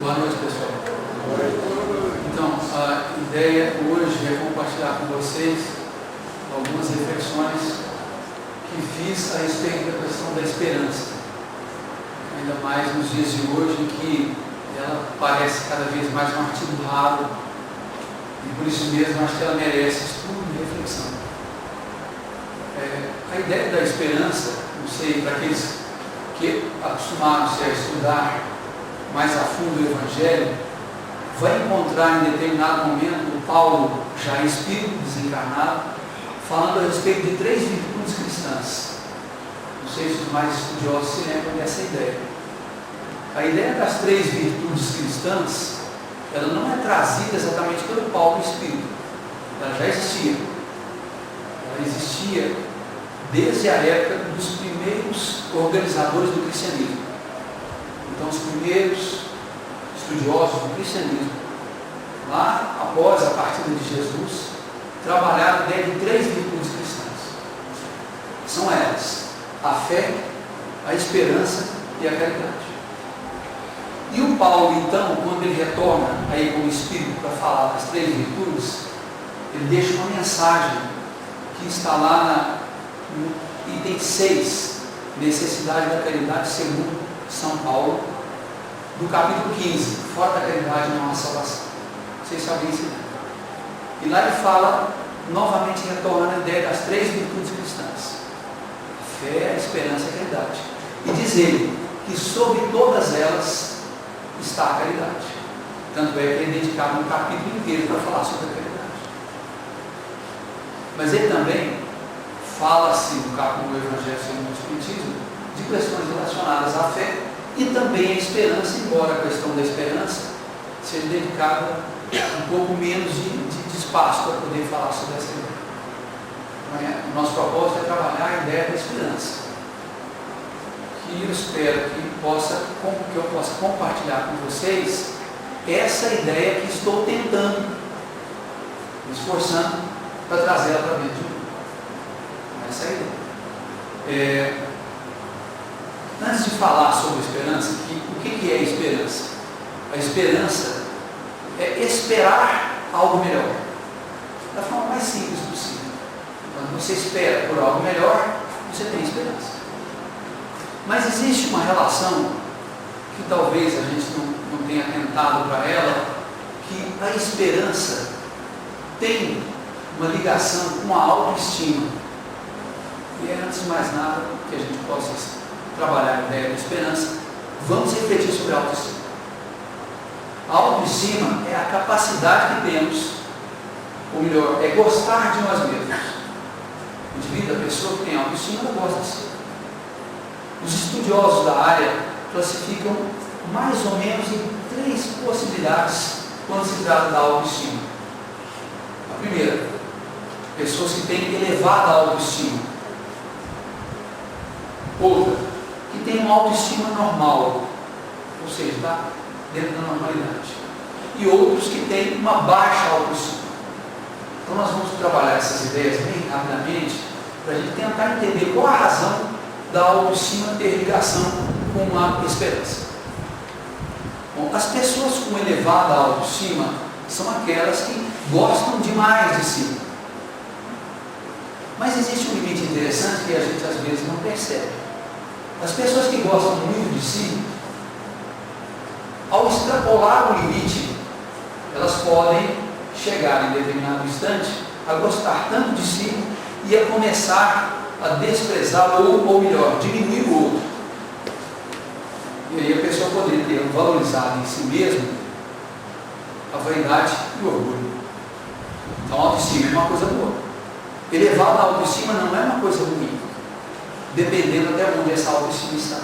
Boa noite, pessoal. Então, a ideia hoje é compartilhar com vocês algumas reflexões que fiz a respeito da questão da esperança. Ainda mais nos dias de hoje, em que ela parece cada vez mais um artigo raro, e por isso mesmo acho que ela merece estudo e reflexão. A ideia da esperança, não sei, para aqueles que acostumaram-se a estudar mais a fundo o Evangelho, vai encontrar em determinado momento o Paulo, já em espírito desencarnado, falando a respeito de 3 virtudes cristãs. Não sei se os mais estudiosos se lembram dessa ideia. A ideia das 3 virtudes cristãs, ela não é trazida exatamente pelo Paulo em espírito. Ela já existia. Ela existia desde a época dos primeiros organizadores do cristianismo. Então, os primeiros estudiosos do cristianismo, lá após a partida de Jesus, trabalharam a ideia de 3 virtudes cristãs. São elas: a fé, a esperança e a caridade. E o Paulo, então, quando ele retorna aí com o Espírito para falar das 3 virtudes, ele deixa uma mensagem que está lá no item 6, necessidade da caridade segundo São Paulo, do capítulo 15, fora da caridade não há salvação. Vocês sabem isso, né? E lá ele fala, novamente retornando a ideia das 3 virtudes cristãs: a fé, a esperança e a caridade. E diz ele que sobre todas elas está a caridade. Tanto é que ele dedicava um capítulo inteiro para falar sobre a caridade. Mas ele também fala-se no capítulo do Evangelho segundo o Espiritismo de questões relacionadas à fé e também à esperança, embora a questão da esperança seja dedicada um pouco menos de espaço para poder falar sobre essa ideia. O nosso propósito é trabalhar a ideia da esperança, que eu espero que eu possa compartilhar com vocês essa ideia que estou tentando, me esforçando para trazê-la para dentro de mim. Essa é a ideia. Antes de falar sobre esperança, o que é esperança? A esperança é esperar algo melhor, da forma mais simples possível. Quando você espera por algo melhor, você tem esperança. Mas existe uma relação que talvez a gente não tenha atentado para ela, que a esperança tem uma ligação com a autoestima. E é, antes de mais nada, que a gente possa trabalhar a ideia da esperança, vamos refletir sobre a autoestima. A autoestima é a capacidade que temos, ou melhor, é gostar de nós mesmos. O indivíduo, a pessoa que tem autoestima, ela gosta de si. Os estudiosos da área classificam mais ou menos em 3 possibilidades quando se trata da autoestima. A primeira, pessoas que têm elevada autoestima. Outra, que tem uma autoestima normal, ou seja, está dentro da normalidade. E outros que têm uma baixa autoestima. Então nós vamos trabalhar essas ideias bem rapidamente, para a gente tentar entender qual a razão da autoestima ter ligação com a esperança. Bom, as pessoas com elevada autoestima são aquelas que gostam demais de si. Mas existe um limite interessante que a gente às vezes não percebe. As pessoas que gostam muito de si, ao extrapolar o limite, elas podem chegar em determinado instante a gostar tanto de si e a começar a desprezar ou melhor, diminuir o outro. E aí a pessoa poderia ter valorizado em si mesmo a vaidade e o orgulho. Então a autoestima é uma coisa boa. Elevar a autoestima não é uma coisa ruim, dependendo até onde essa autoestima está.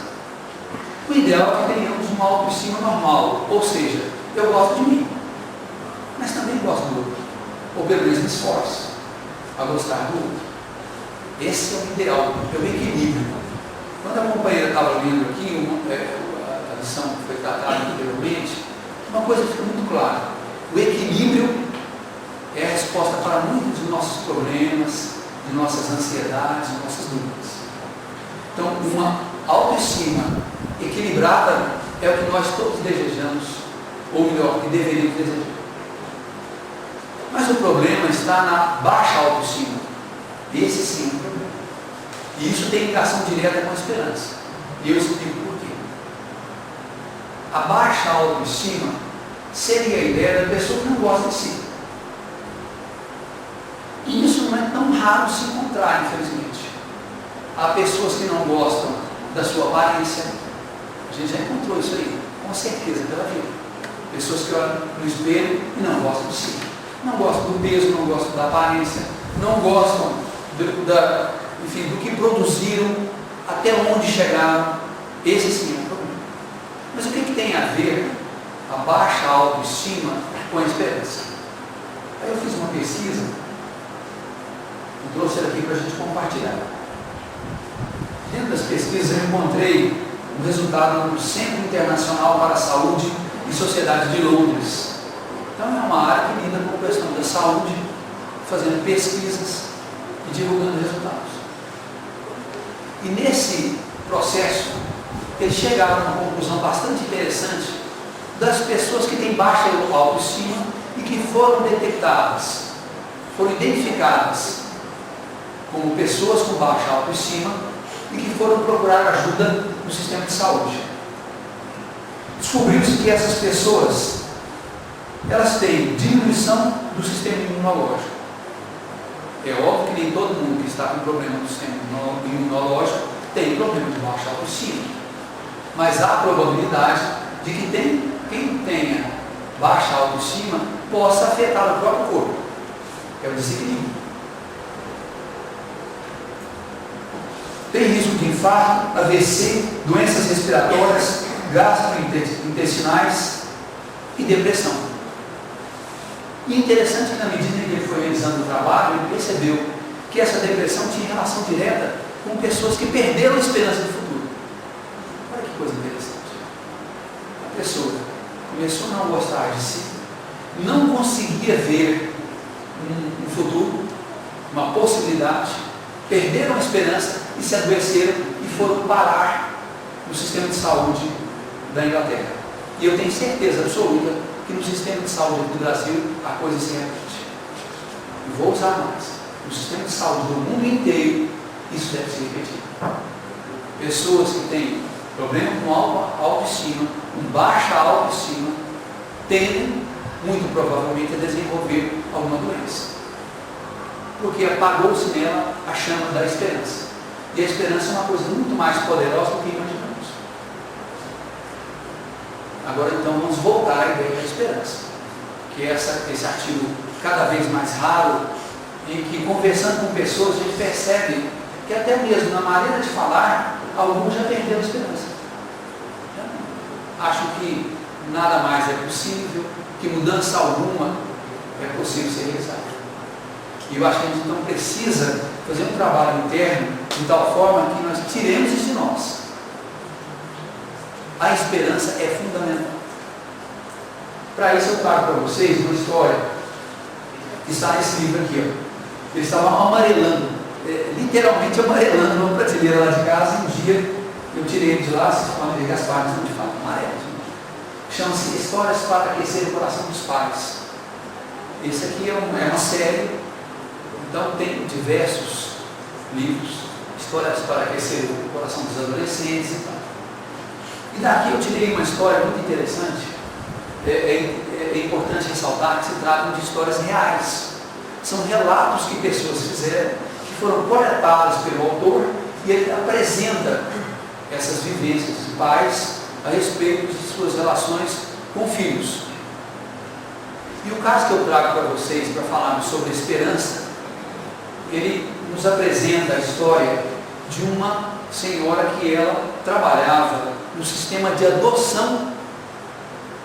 O ideal é que tenhamos uma autoestima normal, ou seja, eu gosto de mim, mas também gosto do outro, ou pelo menos me esforço a gostar do outro. Esse é o ideal, é o equilíbrio. Quando a companheira estava lendo aqui, a lição que foi tratada anteriormente, uma coisa fica muito clara: o equilíbrio é a resposta para muitos dos nossos problemas, de nossas ansiedades, de nossas dúvidas. Então, uma autoestima equilibrada é o que nós todos desejamos ou melhor, que deveríamos desejar. Mas o problema está na baixa autoestima. Esse sim é um problema. E isso tem ligação direta com a esperança. E eu explico por quê. A baixa autoestima seria a ideia da pessoa que não gosta de si. E isso não é tão raro se encontrar, infelizmente. Há pessoas que não gostam da sua aparência. A gente já encontrou isso aí, com certeza, pela vida. Pessoas que olham no espelho e não gostam de si. Não gostam do peso, não gostam da aparência, não gostam do que produziram, até onde chegaram. Esse sim é um problema. Mas o que tem a ver a baixa autoestima com a esperança? Aí eu fiz uma pesquisa e trouxe ela aqui para a gente compartilhar. Dentro das pesquisas eu encontrei um resultado do Centro Internacional para a Saúde e Sociedade de Londres. Então é uma área que lida com a questão da saúde, fazendo pesquisas e divulgando resultados. E nesse processo, eles chegaram a uma conclusão bastante interessante das pessoas que têm baixa autoestima e que foram detectadas, foram identificadas como pessoas com baixa autoestima e que foram procurar ajuda no sistema de saúde. Descobriu-se que essas pessoas, elas têm diminuição do sistema imunológico. É óbvio que nem todo mundo que está com problema do sistema imunológico tem problema de baixa autoestima. Mas há a probabilidade de que quem tenha baixa autoestima possa afetar o próprio corpo. É o desequilíbrio. Tem risco de infarto, AVC, doenças respiratórias, gastrointestinais e depressão. E interessante que na medida em que ele foi realizando o trabalho, ele percebeu que essa depressão tinha relação direta com pessoas que perderam a esperança do futuro. Olha que coisa interessante. A pessoa começou a não gostar de si, não conseguia ver um futuro, uma possibilidade, perderam a esperança e se adoeceram e foram parar no sistema de saúde da Inglaterra. E eu tenho certeza absoluta que no sistema de saúde do Brasil a coisa se repete. E vou usar mais. No sistema de saúde do mundo inteiro, isso deve se repetir. Pessoas que têm problema com autoestima, com baixa autoestima, tendem, muito provavelmente, a desenvolver alguma doença. Porque apagou-se nela a chama da esperança. E a esperança é uma coisa muito mais poderosa do que imaginamos. Agora então vamos voltar à ideia da esperança, que é esse artigo cada vez mais raro, em que conversando com pessoas a gente percebe que até mesmo na maneira de falar, alguns já perderam a esperança. Acham que nada mais é possível, que mudança alguma é possível ser realizada. E eu acho que a gente então precisa fazer um trabalho interno de tal forma que nós tiremos isso de nós. A esperança é fundamental. Para isso eu trago para vocês uma história que está nesse livro aqui. Ó. Eles estavam amarelando, literalmente amarelando uma prateleira lá de casa, e um dia eu tirei ele de lá, vocês podem ver que as páginas são de fato amarelas. Chama-se Histórias para Aquecer o Coração dos Pais. Esse aqui é uma série, então tem diversos livros, histórias para aquecer o coração dos adolescentes e tal. E daqui eu tirei uma história muito interessante. É importante ressaltar que se tratam de histórias reais. São relatos que pessoas fizeram, que foram coletados pelo autor, e ele apresenta essas vivências de pais a respeito de suas relações com filhos. E o caso que eu trago para vocês, para falarmos sobre esperança, ele nos apresenta a história de uma senhora que ela trabalhava no sistema de adoção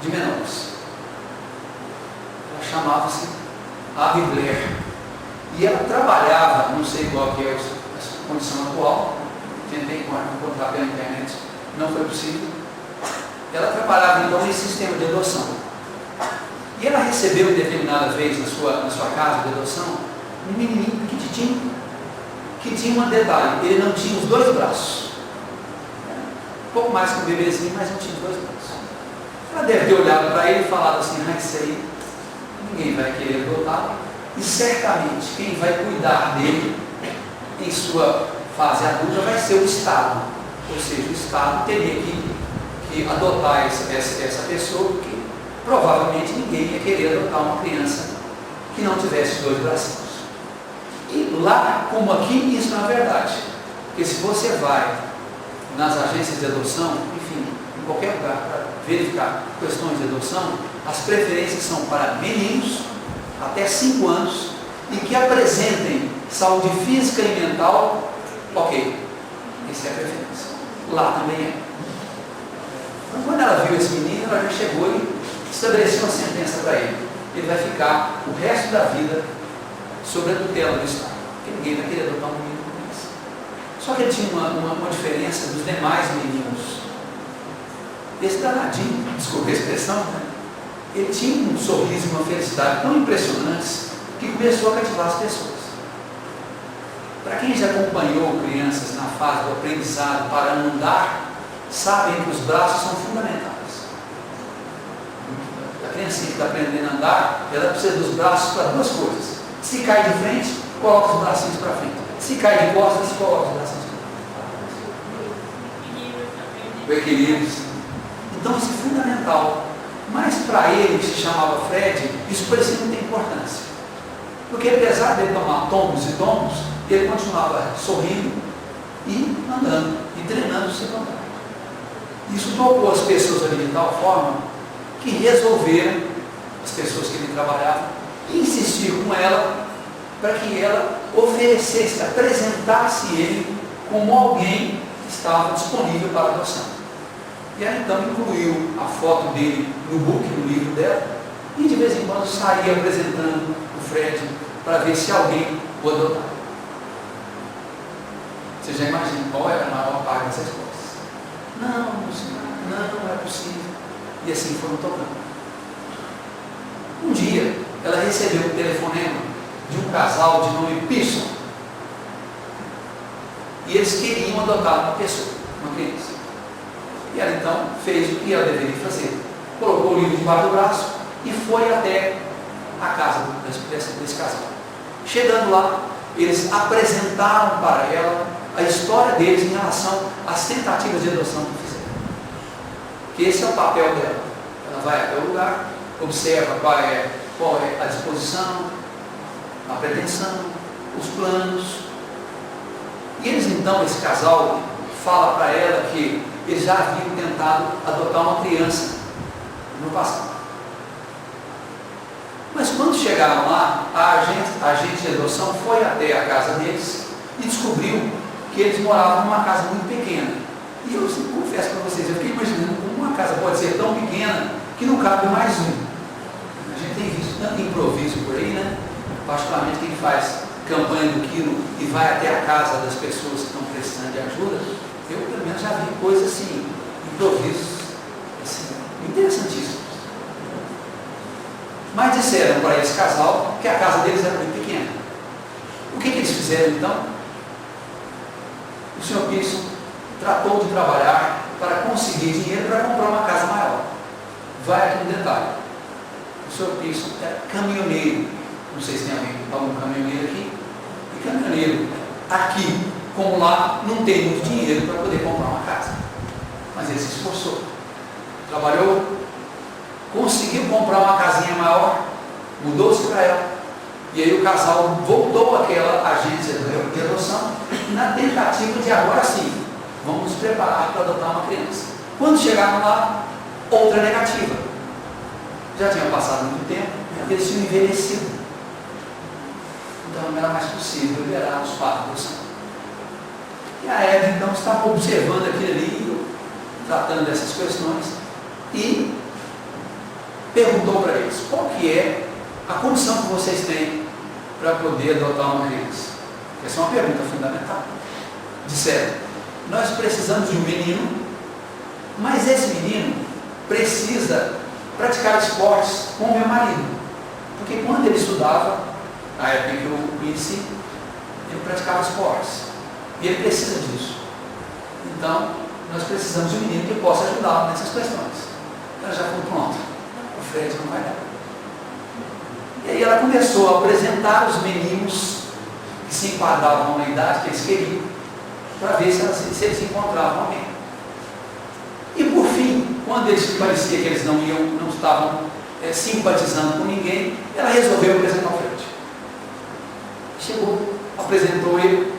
de menores. Ela chamava-se Abby Blair. E ela trabalhava, não sei qual que é a condição atual, tentei encontrar pela internet, não foi possível. Ela trabalhava então nesse sistema de adoção. E ela recebeu determinada vez na sua casa de adoção um menininho pequitinho, que tinha um detalhe, ele não tinha os dois braços. Um pouco mais que um bebezinho, mas não tinha os dois braços. Ela deve ter olhado para ele e falado assim: isso aí ninguém vai querer adotar, e certamente quem vai cuidar dele em sua fase adulta vai ser o Estado. Ou seja, o Estado teria que adotar essa pessoa, porque provavelmente ninguém ia querer adotar uma criança que não tivesse 2 bracinhos. E lá, como aqui, isso não é verdade. Porque se você vai nas agências de adoção, enfim, em qualquer lugar, para verificar questões de adoção, as preferências são para meninos até 5 anos e que apresentem saúde física e mental, ok, essa é a preferência. Lá também é. Então, quando ela viu esse menino, ela já chegou e estabeleceu uma sentença para ele. Ele vai ficar o resto da vida sob a tutela do Estado, porque ninguém vai querer adotar um menino como esse. Só que ele tinha uma diferença dos demais meninos. Esse danadinho, desculpa a expressão, né? Ele tinha um sorriso e uma felicidade tão impressionantes que começou a cativar as pessoas. Para quem já acompanhou crianças na fase do aprendizado para andar, sabem que os braços são fundamentais. A criancinha que está aprendendo a andar, ela precisa dos braços para 2 coisas. Se cai de frente, coloca os bracinhos para frente. Se cai de costas, coloca os bracinhos para frente. O equilíbrio. Então isso é fundamental. Mas para ele, que se chamava Fred, isso parecia não ter importância. Porque apesar de ele tomar tombos e tombos, ele continuava sorrindo e andando, e treinando o seu andar. Isso tocou as pessoas ali de tal forma que resolveram, as pessoas que ele trabalhava, insistir com ela para que ela oferecesse, apresentasse ele como alguém que estava disponível para adoção. E ela então incluiu a foto dele no book, no livro dela, e de vez em quando saía apresentando o Fred para ver se alguém o adotava. Você já imagina qual era a maior parte das respostas? Não é possível. E assim foram tocando. Um dia, ela recebeu um telefonema de um casal de nome Pearson. E eles queriam adotar uma pessoa, uma criança. E ela então fez o que ela deveria fazer. Colocou o livro debaixo do braço e foi até a casa desse casal. Chegando lá, eles apresentaram para ela a história deles em relação às tentativas de adoção que fizeram. Que esse é o papel dela. Ela vai até o lugar, observa qual é a disposição, a pretensão, os planos. E eles então, esse casal, fala para ela que eles já haviam tentado adotar uma criança no passado. Mas quando chegaram lá, a agente de adoção foi até a casa deles e descobriu que eles moravam numa casa muito pequena. E eu confesso para vocês, eu fiquei imaginando como uma casa pode ser tão pequena que não cabe mais um. A gente tem visto tanto improviso por aí, né? Particularmente quem faz campanha do quilo e vai até a casa das pessoas que estão precisando de ajuda. Eu pelo menos já vi coisas assim, improvisos, assim, interessantíssimos. Mas disseram para esse casal que a casa deles era muito pequena. O que eles fizeram então? O Sr. Pearson tratou de trabalhar para conseguir dinheiro para comprar uma casa maior. Vai aqui um detalhe. O Sr. Pearson era caminhoneiro. Não sei se tem algum caminhoneiro aqui. E caminhoneiro aqui, como lá, não tem muito dinheiro para poder comprar uma casa. Mas ele se esforçou. Trabalhou, conseguiu comprar uma casinha maior, mudou-se para ela. E aí o casal voltou àquela agência de adoção na tentativa de agora sim, vamos nos preparar para adotar uma criança. Quando chegaram lá, outra negativa. Já tinha passado muito tempo, eles tinham envelhecido. Então não era mais possível liberar os pais de adoção. E a Eva então estava observando aquilo ali, tratando dessas questões, e perguntou para eles, qual que é a condição que vocês têm para poder adotar uma criança? Essa é uma pergunta fundamental. Disseram, nós precisamos de um menino, mas esse menino precisa praticar esportes com o meu marido. Porque quando ele estudava, na época em que eu o conheci, ele praticava esportes. E ele precisa disso. Então, nós precisamos de um menino que possa ajudá-lo nessas questões. ela já falou, pronto, o Fred não vai dar. E aí ela começou a apresentar os meninos que se enquadravam na idade que eles queriam, para ver se eles encontravam alguém. E por fim, quando eles parecia que eles não estavam simpatizando com ninguém, ela resolveu apresentar o Fred. Chegou, apresentou ele,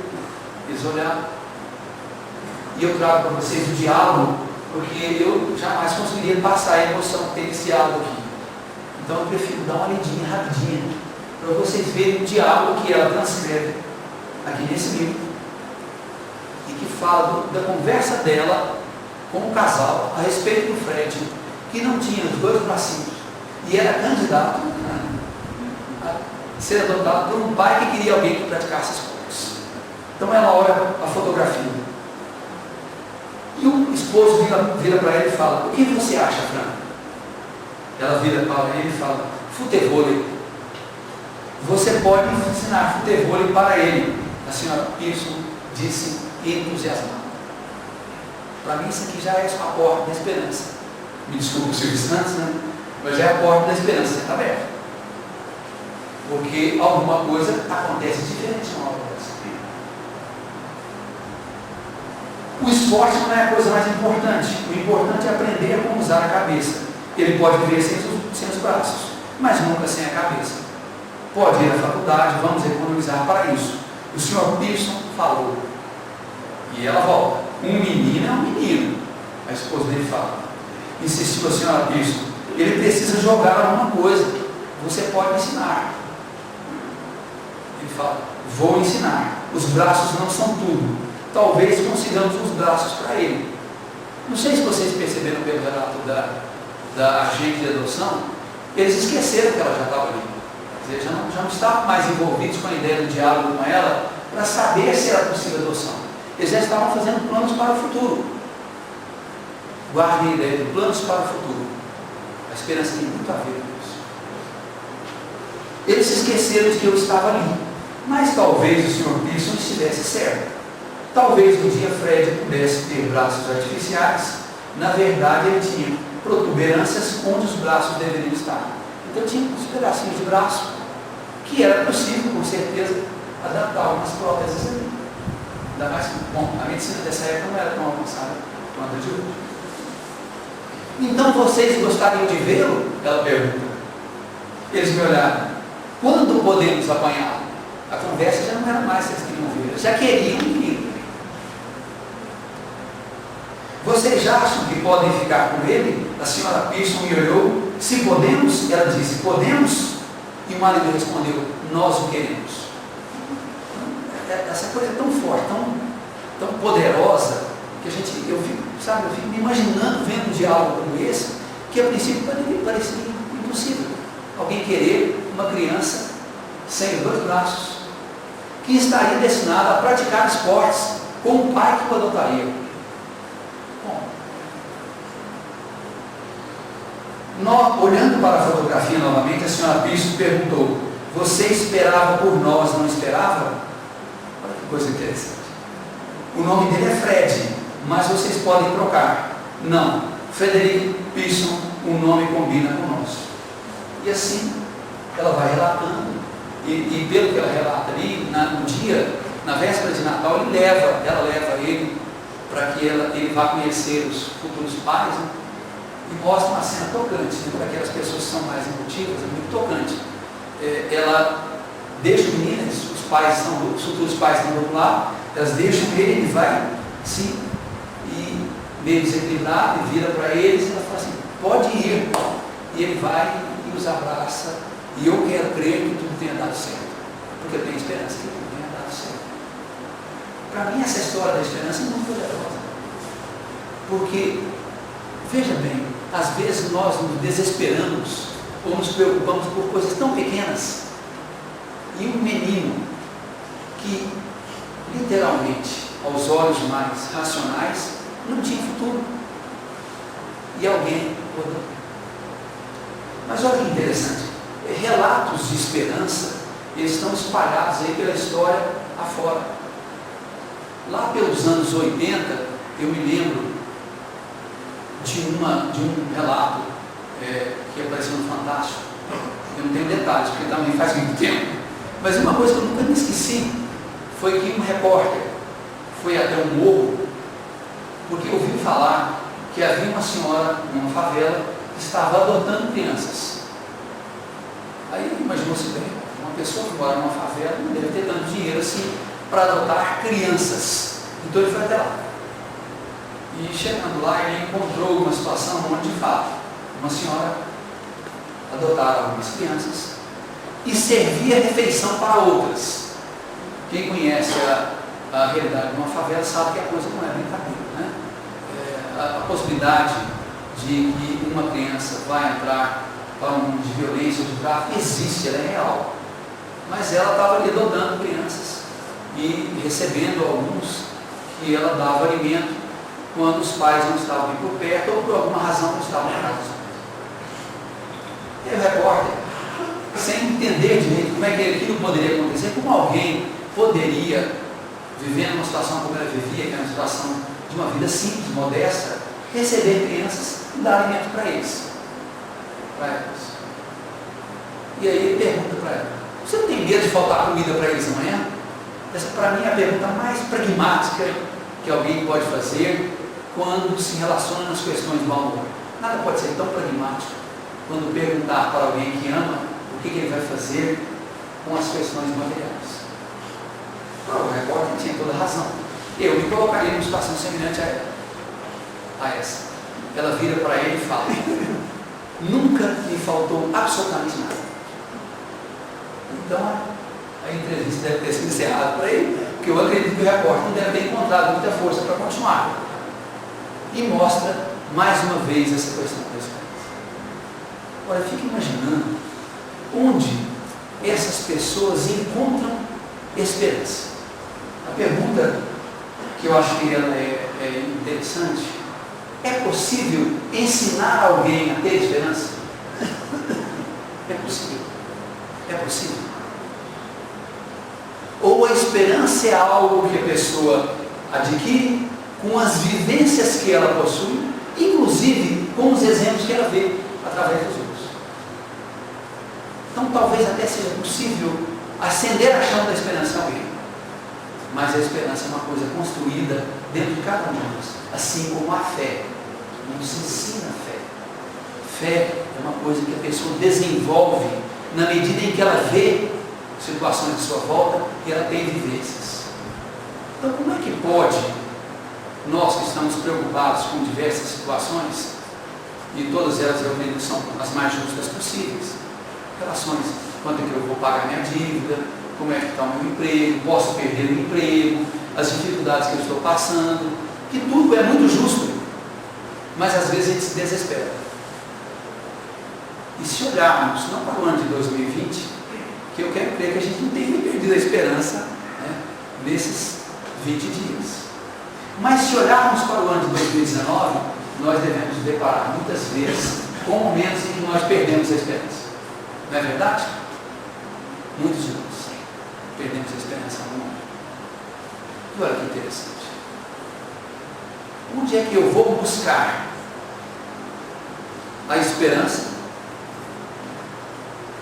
eles olharam. E eu trago para vocês o diálogo, porque eu jamais conseguiria passar a emoção que tem esse diálogo aqui. Então eu prefiro dar uma lidinha rapidinha, para vocês verem o diálogo que ela transcreve aqui nesse livro, e que fala da conversa dela com o casal a respeito do Fred, que não tinha os 2 bracinhos, e era candidato a ser adotado por um pai que queria alguém que praticasse esportes. Então ela olha a fotografia, e o esposo vira para ele e fala, o que você acha, Fran? Ela vira para ele e fala, futevôlei. Você pode ensinar futevôlei para ele. A senhora Pearson disse entusiasmado. Para mim isso aqui já é a porta da esperança. Me desculpe o Silvio Santos, né? Mas já é a porta da esperança, está aberta. Porque alguma coisa acontece diferente na hora dessa. O esporte não é a coisa mais importante. O importante é aprender a como usar a cabeça. Ele pode viver sem os braços, mas nunca sem a cabeça. Pode ir à faculdade, vamos economizar para isso. O Sr. Pearson falou. E ela volta. Um menino é um menino. A esposa dele fala. Insistiu a Sra. Pearson. Ele precisa jogar alguma coisa. Você pode ensinar. Ele fala, vou ensinar. Os braços não são tudo. Talvez consigamos os braços para ele. Não sei se vocês perceberam pelo relato da agente de adoção, eles esqueceram que ela já estava ali. Quer dizer, já não estavam mais envolvidos com a ideia do diálogo com ela para saber se era possível adoção. Eles já estavam fazendo planos para o futuro. Guardem a ideia de planos para o futuro. A esperança tem muito a ver com isso. Eles se esqueceram de que eu estava ali. Mas talvez o Sr. Pearson estivesse certo. Talvez um dia Fred pudesse ter braços artificiais. Na verdade, ele tinha protuberâncias onde os braços deveriam estar. Então tinha uns pedacinhos de braço que era possível, com certeza, adaptar algumas próteses ali. Ainda mais que, bom, a medicina dessa época não era tão avançada quanto a de hoje. Então vocês gostariam de vê-lo? Ela pergunta. Eles me olharam. Quando podemos apanhá-lo? A conversa já não era mais que eles queriam ver, eles já queriam ir. Vocês já acham que podem ficar com ele? A Sra. Pearson me olhou. Se podemos, ela disse, podemos? E o marido respondeu, nós o queremos. Essa coisa é tão forte, tão poderosa, que eu fico me imaginando vendo um diálogo como esse, que a princípio parecia impossível. Alguém querer uma criança sem os 2 braços, que estaria destinada a praticar esportes com um pai que o adotaria. Olhando para a fotografia novamente, a Sra. Pearson perguntou, você esperava por nós, não esperava? Olha que coisa interessante. O nome dele é Fred, mas vocês podem trocar. Não, Frederick Pearson, o nome combina com o nosso. E assim, ela vai relatando, e pelo que ela relata ali, no dia, na véspera de Natal, ela leva ele para que ele vá conhecer os futuros pais, né? E mostra uma cena tocante, né? Para aquelas pessoas que são mais emotivas, é muito tocante. Ela deixa o menino, os futuros pais estão do outro lado, elas deixam ele vai assim, e meio desequilibrado, e vira para eles, e ela fala assim, pode ir. E ele vai e os abraça, e eu quero crer que tudo tenha dado certo, porque eu tenho esperança que tudo tenha dado certo. Para mim essa história da esperança é muito poderosa, porque, veja bem, às vezes nós nos desesperamos ou nos preocupamos por coisas tão pequenas, e um menino que literalmente, aos olhos mais racionais, não tinha futuro, e alguém acordou. Mas olha que interessante, relatos de esperança, eles estão espalhados aí pela história afora. Lá pelos anos 80, eu me lembro de um relato que apareceu no Fantástico. Eu não tenho detalhes, porque também faz muito tempo. Mas uma coisa que eu nunca me esqueci foi que um repórter foi até um morro porque ouviu falar que havia uma senhora numa favela que estava adotando crianças. Aí imaginou-se bem, uma pessoa que mora numa favela não deve ter tanto dinheiro assim para adotar crianças. Então ele foi até lá. E chegando lá, ele encontrou uma situação onde, de fato, uma senhora adotara algumas crianças e servia refeição para outras. Quem conhece a realidade de uma favela sabe que a coisa não é brincadeira, né? A possibilidade de que uma criança vai entrar para um mundo de violência ou de tráfico existe, ela é real. Mas ela estava ali adotando crianças e recebendo alguns que ela dava alimento quando os pais não estavam ali por perto ou por alguma razão não estavam na casa. E o repórter, sem entender direito como é que aquilo poderia acontecer, como alguém poderia, vivendo uma situação como ela vivia, que é uma situação de uma vida simples, modesta, receber crianças e dar alimento para eles. Para elas. E aí ele pergunta para ela: você não tem medo de faltar comida para eles amanhã? Essa para mim é a pergunta mais pragmática que alguém pode fazer quando se relaciona nas questões do amor. Nada pode ser tão pragmático quando perguntar para alguém que ama o que ele vai fazer com as questões materiais. O repórter tinha toda razão. Eu me colocaria numa situação semelhante a essa. Ela vira para ele e fala: nunca me faltou absolutamente nada. Então a entrevista deve ter sido encerrada para ele, porque eu acredito que o repórter não deve ter encontrado muita força para continuar. E mostra mais uma vez essa questão da esperança. Agora fique imaginando onde essas pessoas encontram esperança. A pergunta que eu acho que ela é interessante: é possível ensinar alguém a ter esperança? É possível. É possível. Ou a esperança é algo que a pessoa adquire com as vivências que ela possui, inclusive com os exemplos que ela vê através dos outros. Então talvez até seja possível acender a chama da esperança em alguém. Mas a esperança é uma coisa construída dentro de cada um de nós, assim como a fé. Não se ensina a fé. Fé é uma coisa que a pessoa desenvolve na medida em que ela vê situações de sua volta e ela tem vivências. Então como é que pode nós que estamos preocupados com diversas situações, e todas elas eu acredito são as mais justas possíveis, relações, quanto é que eu vou pagar minha dívida, como é que está o meu emprego, posso perder o emprego, as dificuldades que eu estou passando, que tudo é muito justo, mas às vezes a gente se desespera. E se olharmos não para o ano de 2020, que eu quero crer que a gente não tenha perdido a esperança, né, nesses 20 dias. Mas se olharmos para o ano de 2019, nós devemos nos deparar muitas vezes com momentos em que nós perdemos a esperança. Não é verdade? Muitos de nós perdemos a esperança no mundo. E olha que interessante. Onde é que eu vou buscar a esperança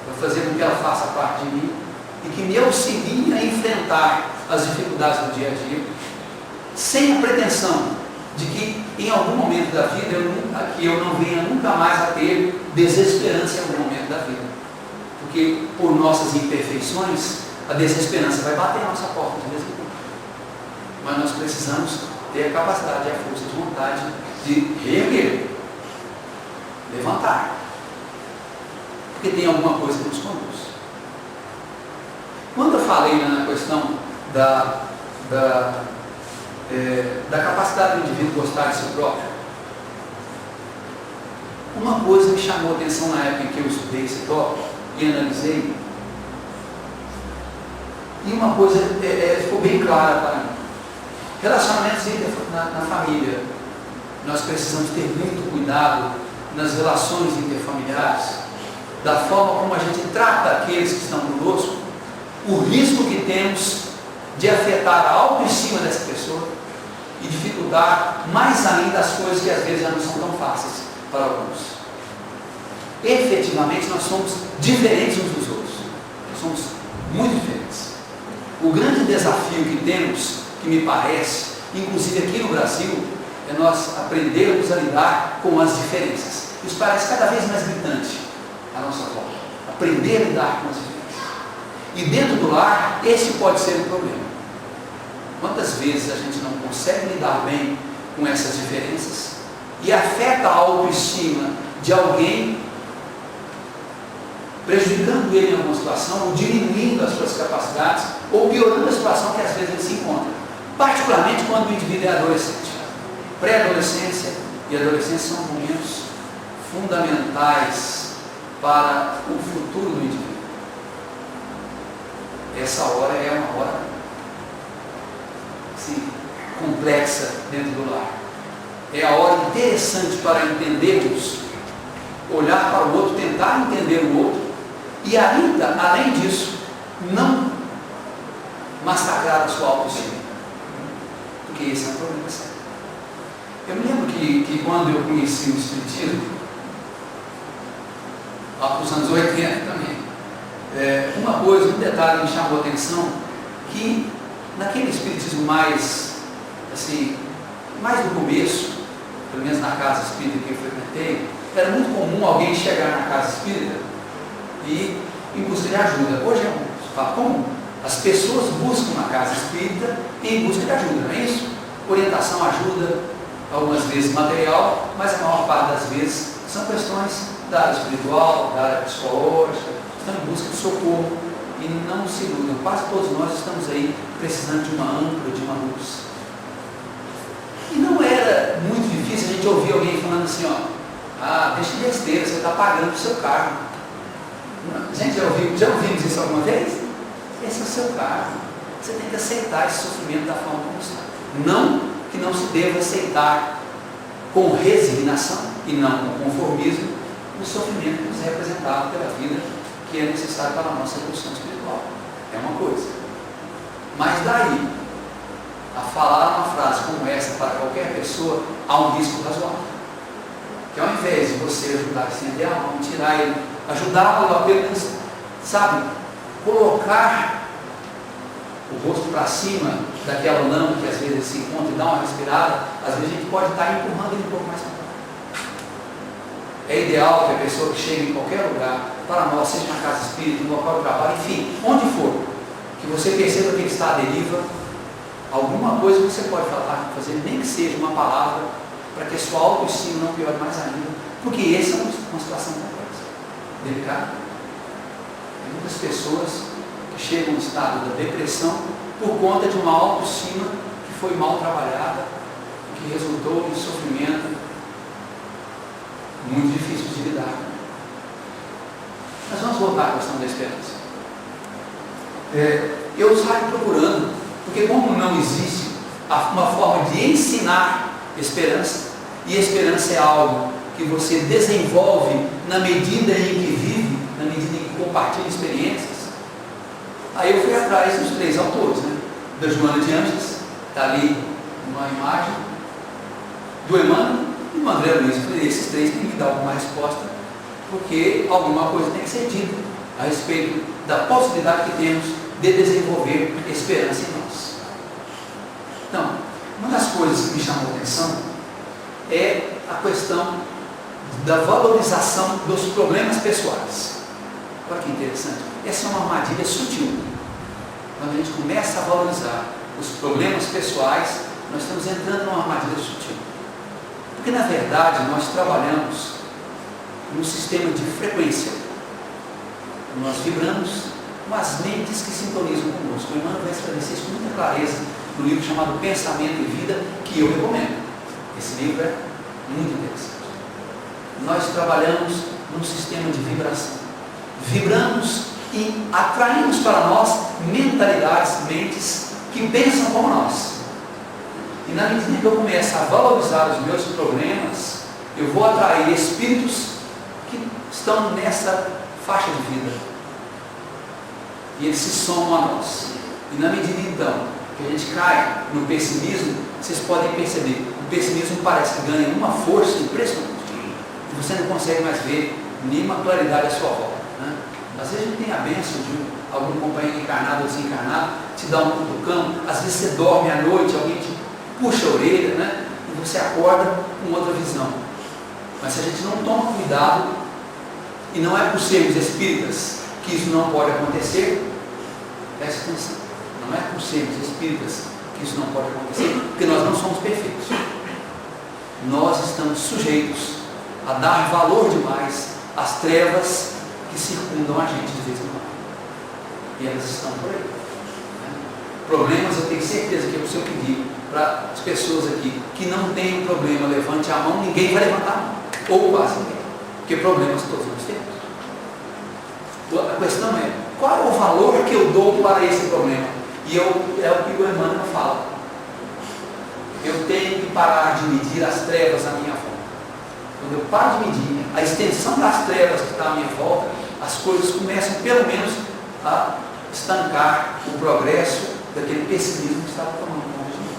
para fazer com que ela faça parte de mim e que me auxilie a enfrentar as dificuldades do dia a dia, sem a pretensão de que em algum momento da vida eu não venha nunca mais a ter desesperança em algum momento da vida? Porque por nossas imperfeições a desesperança vai bater na nossa porta de vez em quando. Mas nós precisamos ter a capacidade e a força de vontade de reerguer, levantar, porque tem alguma coisa que nos conduz. Quando eu falei na questão da capacidade do indivíduo gostar de si próprio, uma coisa me chamou a atenção na época em que eu estudei esse tópico e analisei, e uma coisa ficou bem clara para mim: relacionamentos na família. Nós precisamos ter muito cuidado nas relações interfamiliares, da forma como a gente trata aqueles que estão conosco, o risco que temos de afetar a autoestima dessa pessoa e dificultar mais ainda as coisas que às vezes já não são tão fáceis para alguns. efetivamente nós somos diferentes uns dos outros. Nós somos muito diferentes. O grande desafio que temos, que me parece, inclusive aqui no Brasil, é nós aprendermos a lidar com as diferenças. Isso parece cada vez mais gritante à nossa volta. Aprender a lidar com as diferenças. E dentro do lar, esse pode ser um problema. Quantas vezes a gente não consegue lidar bem com essas diferenças e afeta a autoestima de alguém, prejudicando ele em alguma situação, ou diminuindo as suas capacidades, ou piorando a situação que às vezes ele se encontra, particularmente quando o indivíduo é adolescente. Pré-adolescência e adolescência são momentos fundamentais para o futuro do indivíduo. Essa hora é uma hora assim, complexa dentro do lar. É a hora interessante para entendermos, olhar para o outro, tentar entender o outro, e ainda, além disso, não massacrar a sua autoestima. Porque esse é um problema sério. Eu me lembro que quando eu conheci o Espiritismo, lá para os anos 80 também, um detalhe me chamou a atenção, que naquele Espiritismo mais, assim, mais do começo, pelo menos na casa espírita que eu frequentei, era muito comum alguém chegar na casa espírita e em busca de ajuda. Hoje é comum. As pessoas buscam na casa espírita em busca de ajuda, não é isso? Orientação, ajuda, algumas vezes material, mas a maior parte das vezes são questões da área espiritual, da área psicológica, estão em busca de socorro. E não se iludam, quase todos nós estamos aí precisando de uma âncora, de uma luz. E não era muito difícil a gente ouvir alguém falando assim, deixa de besteira, você está pagando o seu carro. Gente, já ouvimos isso alguma vez? Esse é o seu carro. Você tem que aceitar esse sofrimento da forma como está. Não que não se deva aceitar com resignação e não com conformismo o sofrimento que nos é representado pela vida, que é necessário para a nossa evolução espiritual. É uma coisa. Mas daí, a falar uma frase como essa para qualquer pessoa, há um risco razoável. Que ao invés de você ajudar a estender a mão, tirar ele, ajudá-lo apenas, colocar o rosto para cima daquela lama que às vezes se encontra e dá uma respirada, às vezes a gente pode estar empurrando ele um pouco mais para cá. É ideal que a pessoa que chega em qualquer lugar, para nós, seja na casa espírita, no local de trabalho, enfim, onde for, que você perceba que ele está à deriva, alguma coisa você pode fazer, nem que seja uma palavra, para que a sua autoestima não piore mais ainda, porque essa é uma situação complexa, delicada. Tem muitas pessoas que chegam no estado da depressão por conta de uma autoestima que foi mal trabalhada, que resultou em sofrimento muito difícil de lidar. Mas vamos voltar à questão da esperança. Eu saio procurando, porque como não existe uma forma de ensinar esperança, e esperança é algo que você desenvolve na medida em que vive, na medida em que compartilha experiências, aí eu fui atrás dos 3 autores, da Joana de Ângeles, está ali uma imagem, do Emmanuel e do André Luiz. Esses 3 têm que dar alguma resposta, porque alguma coisa tem que ser dita a respeito da possibilidade que temos de desenvolver esperança em nós. Então, uma das coisas que me chamou a atenção é a questão da valorização dos problemas pessoais. Olha que interessante. Essa é uma armadilha sutil. Quando a gente começa a valorizar os problemas pessoais, nós estamos entrando numa armadilha sutil. Porque, na verdade, nós trabalhamos num sistema de frequência. Nós vibramos com as mentes que sintonizam conosco. O Emmanuel vai esclarecer isso com muita clareza no livro chamado Pensamento e Vida, que eu recomendo. Esse livro é muito interessante. Nós trabalhamos num sistema de vibração. Vibramos e atraímos para nós mentalidades, mentes que pensam como nós. E na medida que eu começo a valorizar os meus problemas, eu vou atrair espíritos que estão nessa faixa de vida. E eles se somam a nós. E na medida então que a gente cai no pessimismo, vocês podem perceber, o pessimismo parece que ganha uma força impressionante. Você não consegue mais ver nenhuma claridade à sua volta. Né? Às vezes a gente tem a bênção de algum companheiro encarnado ou desencarnado, te dá um cutucão, às vezes você dorme à noite, alguém te puxa a orelha, né? E você acorda com outra visão. Mas se a gente não toma cuidado, e não é por sermos espíritas que isso não pode acontecer, preste atenção, não é por sermos espíritas que isso não pode acontecer, porque nós não somos perfeitos. Nós estamos sujeitos a dar valor demais às trevas que circundam a gente de vez em quando. E elas estão por aí. Né? Problemas, eu tenho certeza que se eu pedir para as pessoas aqui que não têm um problema, levante a mão, ninguém vai levantar a mão. Ou quase ninguém. Porque problemas todos nós temos. A questão é, qual é o valor que eu dou para esse problema? E é o que o Emmanuel fala. Eu tenho que parar de medir as trevas à minha volta. Quando eu paro de medir a extensão das trevas que está à minha volta, as coisas começam pelo menos a estancar o progresso daquele pessimismo que estava tomando conta de mim.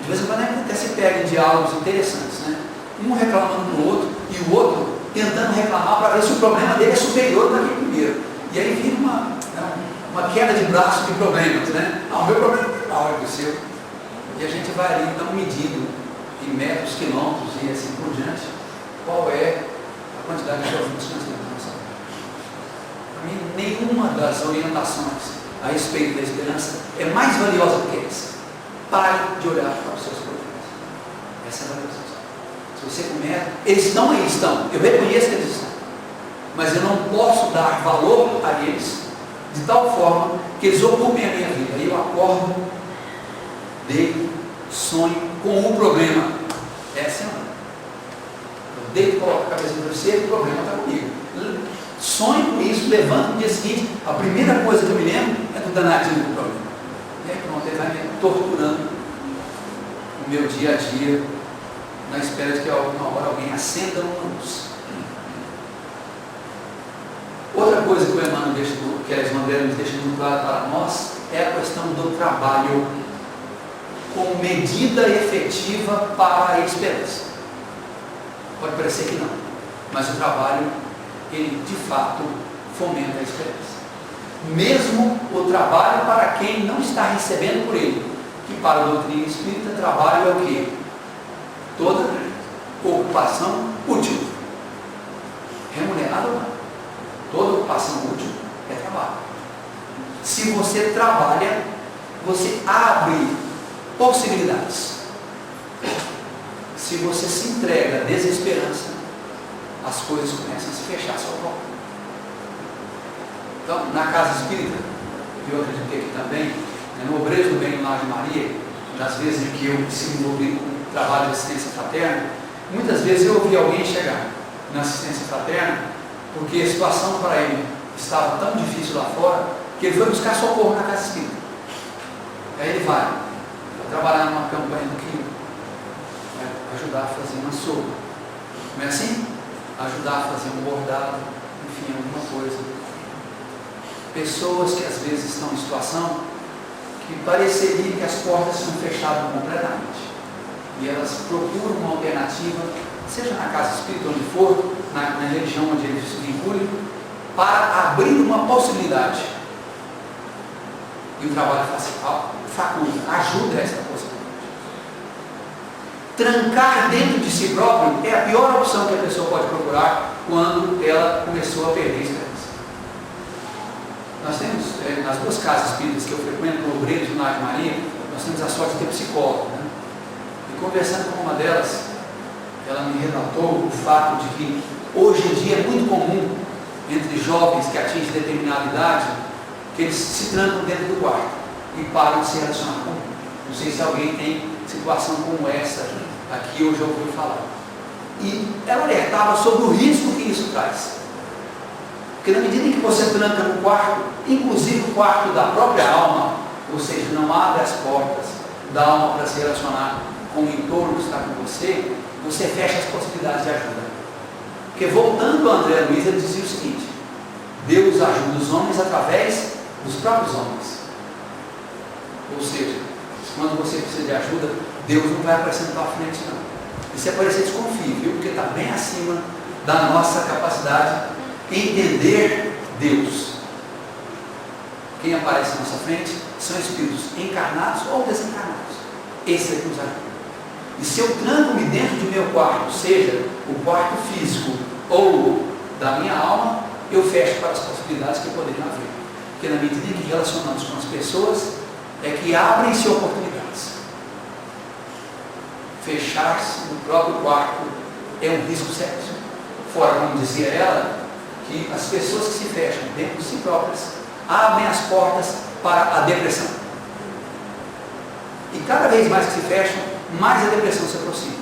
De vez em quando até se pega em diálogos interessantes, né? Um reclamando do outro e o outro tentando reclamar para ver se o problema dele é superior daquele primeiro. E aí vira uma queda de braço de problemas, né? O meu problema é maior que o seu. E a gente vai ali então medindo em metros, quilômetros e assim por diante, qual é a quantidade de jovens que nós temos na nossa vida. Para mim, nenhuma das orientações a respeito da esperança é mais valiosa do que essa. Pare de olhar para os seus problemas. Essa é a valiosidade. Se você começa, eles estão aí, estão. Eu reconheço que eles estão. Mas eu não posso dar valor a eles de tal forma que eles ocupem a minha vida. Aí eu acordo, deito, sonho com o problema. Essa é a hora. Eu deito, coloco a cabeça no travesseiro e o problema está comigo. Sonho com isso, levanto no dia seguinte. A primeira coisa que eu me lembro é do danadinho do problema. E aí pronto, ele vai me torturando o meu dia a dia, na espera de que alguma hora alguém acenda uma luz. Outra coisa que o Emmanuel deixa, que a Esmandera nos deixa muito claro para nós, é a questão do trabalho como medida efetiva para a esperança. Pode parecer que não, mas o trabalho, ele de fato fomenta a esperança. Mesmo o trabalho para quem não está recebendo por ele, que para a doutrina espírita, trabalho é o quê? Toda ocupação útil, remunerada ou não. Toda ocupação útil é trabalho. Se você trabalha, você abre possibilidades. Se você se entrega à desesperança, as coisas começam a se fechar à sua volta. Então, na casa espírita, eu acredito que aqui também, no Obreiros do Bem do Lar de Maria, das vezes em que eu se envolvi com o trabalho de assistência fraterna, muitas vezes eu ouvi alguém chegar na assistência fraterna porque a situação para ele estava tão difícil lá fora que ele foi buscar socorro na casa espírita. Aí ele vai trabalhar numa campanha do crime, vai ajudar a fazer uma sopa, não é assim? Ajudar a fazer um bordado, enfim, alguma coisa. Pessoas que às vezes estão em situação que pareceria que as portas são fechadas completamente e elas procuram uma alternativa, seja na casa espírita, onde for, na religião onde eles se vinculem, para abrir uma possibilidade. E o trabalho faculta, ajuda essa possibilidade. Trancar dentro de si próprio é a pior opção que a pessoa pode procurar quando ela começou a perder a esperança. Nós temos, nas duas casas espíritas que eu frequento, no Obreiros e no Lar de Maria, nós temos a sorte de ter psicólogo. Né? E conversando com uma delas, ela me relatou o fato de que hoje em dia é muito comum entre jovens que atingem determinada idade que eles se trancam dentro do quarto e param de se relacionar com o mundo. Não sei se alguém tem situação como essa aqui ou já ouviu falar. E ela alertava sobre o risco que isso traz. Porque na medida em que você tranca no quarto, inclusive o quarto da própria alma, ou seja, não abre as portas da alma para se relacionar com o entorno que está com você, você fecha as possibilidades de ajuda. Porque voltando a André Luiz, ele dizia o seguinte: Deus ajuda os homens através dos próprios homens. Ou seja, quando você precisa de ajuda, Deus não vai aparecer na tua frente, não. E se aparecer, desconfie, viu? Porque está bem acima da nossa capacidade de entender Deus. Quem aparece na nossa frente são espíritos encarnados ou desencarnados. Esse é que nos ajuda. E se eu tranco-me dentro do meu quarto, seja o quarto físico ou da minha alma, eu fecho para as possibilidades que poderiam haver. Porque na medida em que relacionamos com as pessoas, é que abrem-se oportunidades. Fechar-se no próprio quarto é um risco sério. Fora, como dizia ela, que as pessoas que se fecham dentro de si próprias abrem as portas para a depressão. E cada vez mais que se fecham, mais a depressão se aproxima.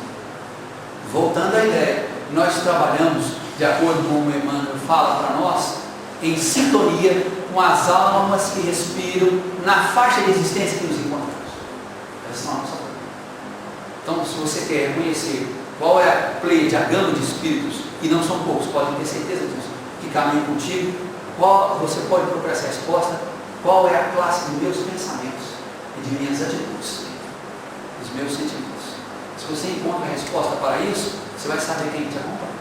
Voltando à ideia, nós trabalhamos, de acordo com o Emmanuel fala para nós, em sintonia com as almas que respiram na faixa de existência que nos encontramos. Essa é a nossa forma. Então, se você quer conhecer qual é a pleiade, a gama de espíritos, e não são poucos, podem ter certeza disso, que caminham contigo, você pode procurar essa resposta, qual é a classe dos meus pensamentos e de minhas atitudes, dos meus sentimentos. Se você encontra a resposta para isso, você vai saber quem te acompanha.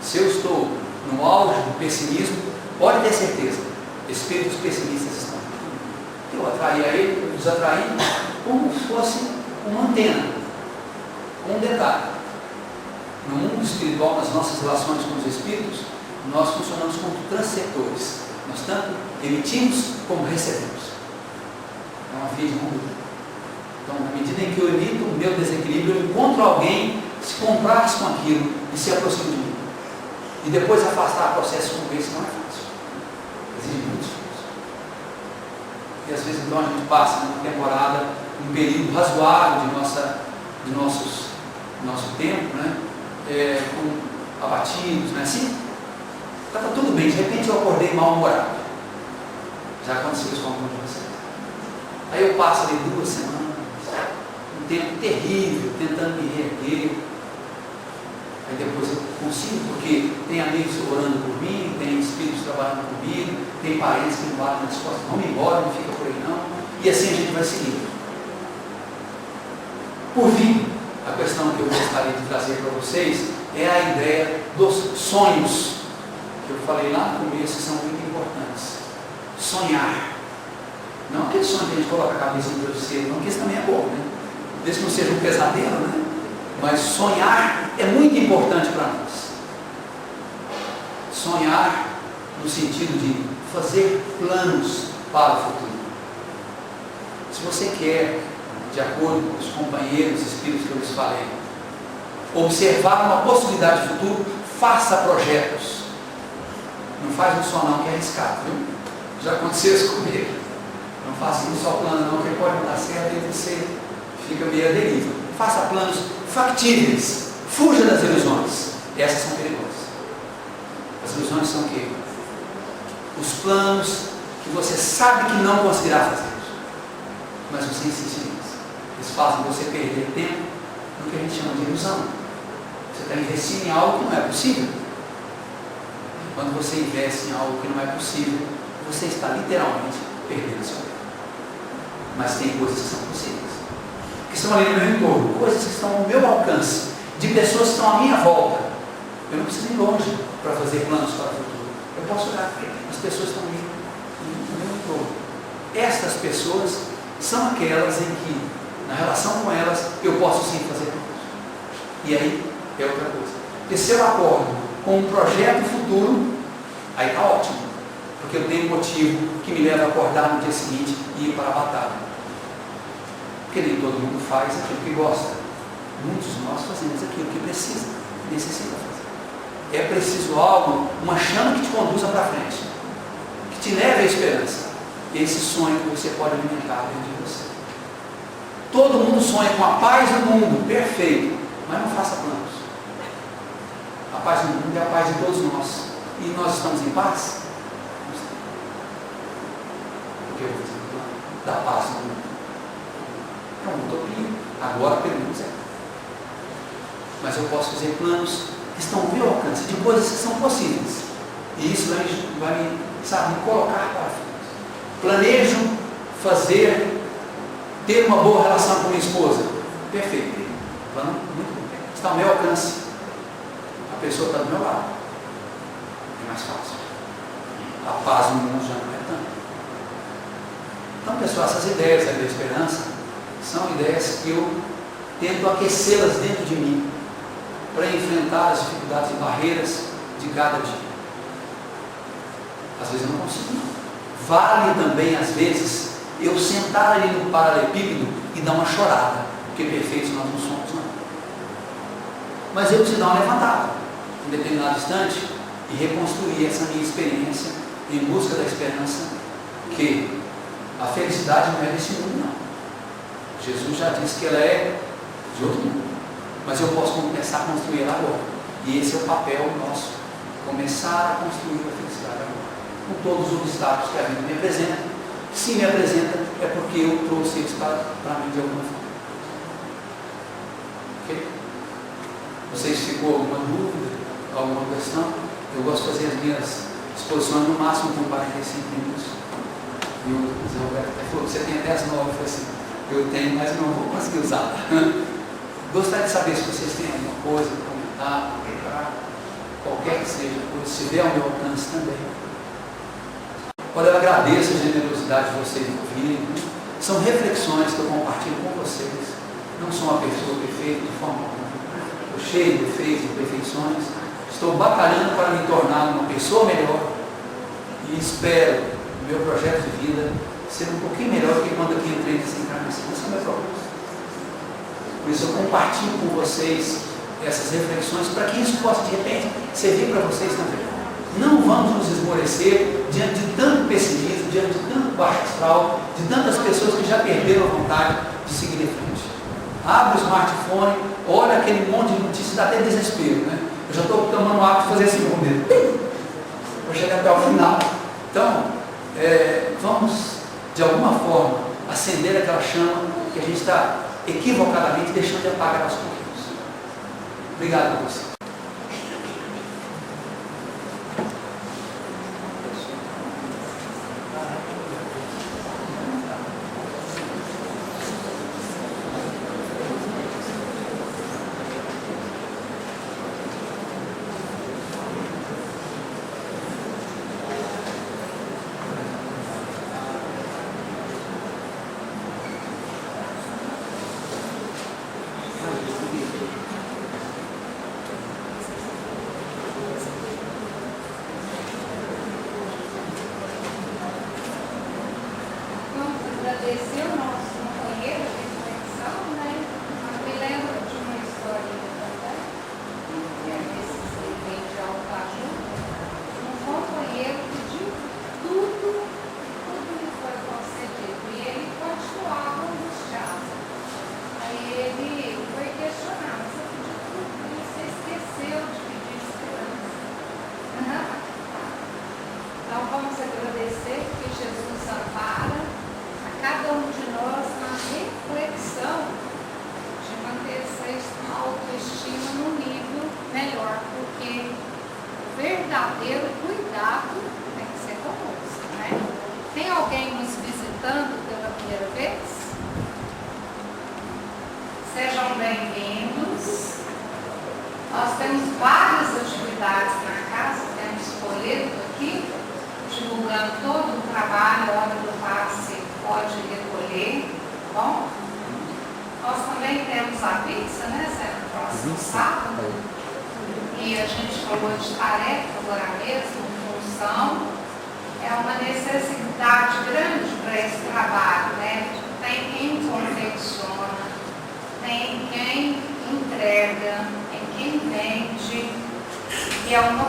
Se eu estou no auge do pessimismo, pode ter certeza, espíritos pessimistas estão aqui. Eu atraí a ele, eu desatraí, como se fosse uma antena, um detalhe. No mundo espiritual, nas nossas relações com os espíritos, nós funcionamos como transceptores. Nós tanto emitimos como recebemos. É uma via de mundo. Então, na medida em que eu emito o meu desequilíbrio, eu encontro alguém que se compraz com aquilo e se aproxima de mim. E depois afastar processos como esse não é fácil. Exige muito esforço. E às vezes então a gente passa numa temporada, um período razoável de nosso tempo, né? Com abatidos, não é assim? Estava tudo bem, de repente eu acordei mal-humorado. Já aconteceu isso com alguns de vocês. Aí eu passo ali 2 semanas, um tempo terrível, tentando me reerguer. Aí depois eu consigo, porque tem amigos orando por mim, tem espíritos trabalhando comigo, tem parentes que me batem nas costas, vamos embora, não fica por aí não. E assim a gente vai seguindo. Por fim, a questão que eu gostaria de trazer para vocês é a ideia dos sonhos, que eu falei lá no começo, que são muito importantes. Sonhar. Não aquele sonho que a gente coloca a cabeça no travesseiro, não, que isso também é bom, né? Desde que não seja um pesadelo, né? Mas sonhar é muito importante para nós. Sonhar no sentido de fazer planos para o futuro. Se você quer, de acordo com os companheiros espíritos que eu lhes falei, observar uma possibilidade de futuro, faça projetos. Não faz um só não, que é arriscado, viu? Já aconteceu isso comigo. Não faça um só plano não, que pode não dar certo e você fica meio à deriva. Faça planos factíveis. Fuja das ilusões. Essas são perigosas. As ilusões são o quê? Os planos que você sabe que não conseguirá fazer. Mas você insiste nisso. Eles fazem você perder tempo no que a gente chama de ilusão. Você está investindo em algo que não é possível. Quando você investe em algo que não é possível, você está literalmente perdendo seu tempo. Mas tem coisas que são possíveis, que estão ali no meu entorno, coisas que estão ao meu alcance, de pessoas que estão à minha volta. Eu não preciso ir longe para fazer planos para o futuro. Eu posso olhar, as pessoas estão ali no meu entorno. Estas pessoas são aquelas em que, na relação com elas, eu posso sim fazer planos. E aí é outra coisa. Porque se eu acordo com um projeto futuro, aí está ótimo. Porque eu tenho um motivo que me leva a acordar no dia seguinte e ir para a batalha. Porque nem todo mundo faz aquilo que gosta. Muitos de nós fazemos aquilo que precisa, necessita fazer. É preciso algo, uma chama que te conduza para frente, que te leve à esperança. Esse sonho que você pode alimentar dentro de você. Todo mundo sonha com a paz no mundo, perfeito, mas não faça planos. A paz no mundo é a paz de todos nós. E nós estamos em paz? Porque eu vou fazer um plano da paz no mundo. É uma utopia. Agora pelo menos é. Mas eu posso fazer planos que estão ao meu alcance, de coisas que são possíveis. E isso vai me colocar para frente. Planejo ter uma boa relação com minha esposa. Perfeito. Plano muito bom. Está ao meu alcance. A pessoa está do meu lado. É mais fácil. A paz no mundo já não é tanto. Então, pessoal, essas ideias da esperança são ideias que eu tento aquecê-las dentro de mim para enfrentar as dificuldades e barreiras de cada dia. Às vezes eu não consigo, não. Vale também, às vezes, eu sentar ali no paralelepípedo e dar uma chorada, porque perfeitos nós não somos, não. Mas eu preciso dar uma levantada em determinado instante e reconstruir essa minha experiência em busca da esperança, que a felicidade não é desse mundo, não. Jesus já disse que ela é de outro mundo, mas eu posso começar a construir ela agora, e esse é o papel nosso, começar a construir a felicidade agora, com todos os obstáculos que a vida me apresenta. Se me apresenta, é porque eu trouxe eles para mim de alguma forma. Ok? Vocês ficou alguma dúvida, alguma questão? Eu gosto de fazer as minhas exposições no máximo com 45 minutos. E o Zé Roberto até falou, você tem até as 9. Eu falei assim, eu tenho, mas não vou conseguir usar. Gostaria de saber se vocês têm alguma coisa para comentar, para preparar, qualquer que seja, se der ao meu alcance também. Olha, eu agradeço a generosidade de vocês em ouvirem. São reflexões que eu compartilho com vocês. Não sou uma pessoa perfeita de forma alguma. Estou cheio de defeitos e imperfeições. Estou batalhando para me tornar uma pessoa melhor. E espero o meu projeto de vida ser um pouquinho melhor do que quando eu entrei nessa encarnação. Esse é o meu propósito. Por isso eu compartilho com vocês essas reflexões para que isso possa, de repente, servir para vocês também. Não vamos nos esmorecer diante de tanto pessimismo, diante de tanto baixo astral, de tantas pessoas que já perderam a vontade de seguir em frente. Abre o smartphone, olha aquele monte de notícias, dá até desespero, né? Eu já estou tomando o hábito de fazer assim, vou chegar até o final. Então, vamos, de alguma forma, acender aquela chama que a gente está equivocadamente deixando de apagar aos pouquinhos. Obrigado a você. Agradecer o nosso companheiro de reflexão, né? Me lembro de uma historinha também, que é desses eventos de autoajuda. Um companheiro pediu tudo lhe foi concedido, e ele continuava angustiado. Aí ele foi questionado, você pediu tudo, e você esqueceu de pedir esperança. Então vamos agradecer, porque Jesus ampara cada um de nós na reflexão de manter essa autoestima num nível melhor, porque o verdadeiro cuidado tem que ser conosco, né? Tem alguém nos visitando pela primeira vez? Sejam bem-vindos. Nós temos várias atividades na casa, temos folheto aqui, divulgando todo o trabalho, a hora do passe pode recolher, tá bom? Nós também temos a pizza, né, Zé, no próximo sábado, e a gente falou de tarefa agora mesmo, função, é uma necessidade grande para esse trabalho, né? Tem quem confecciona, tem quem entrega, tem quem vende, e é uma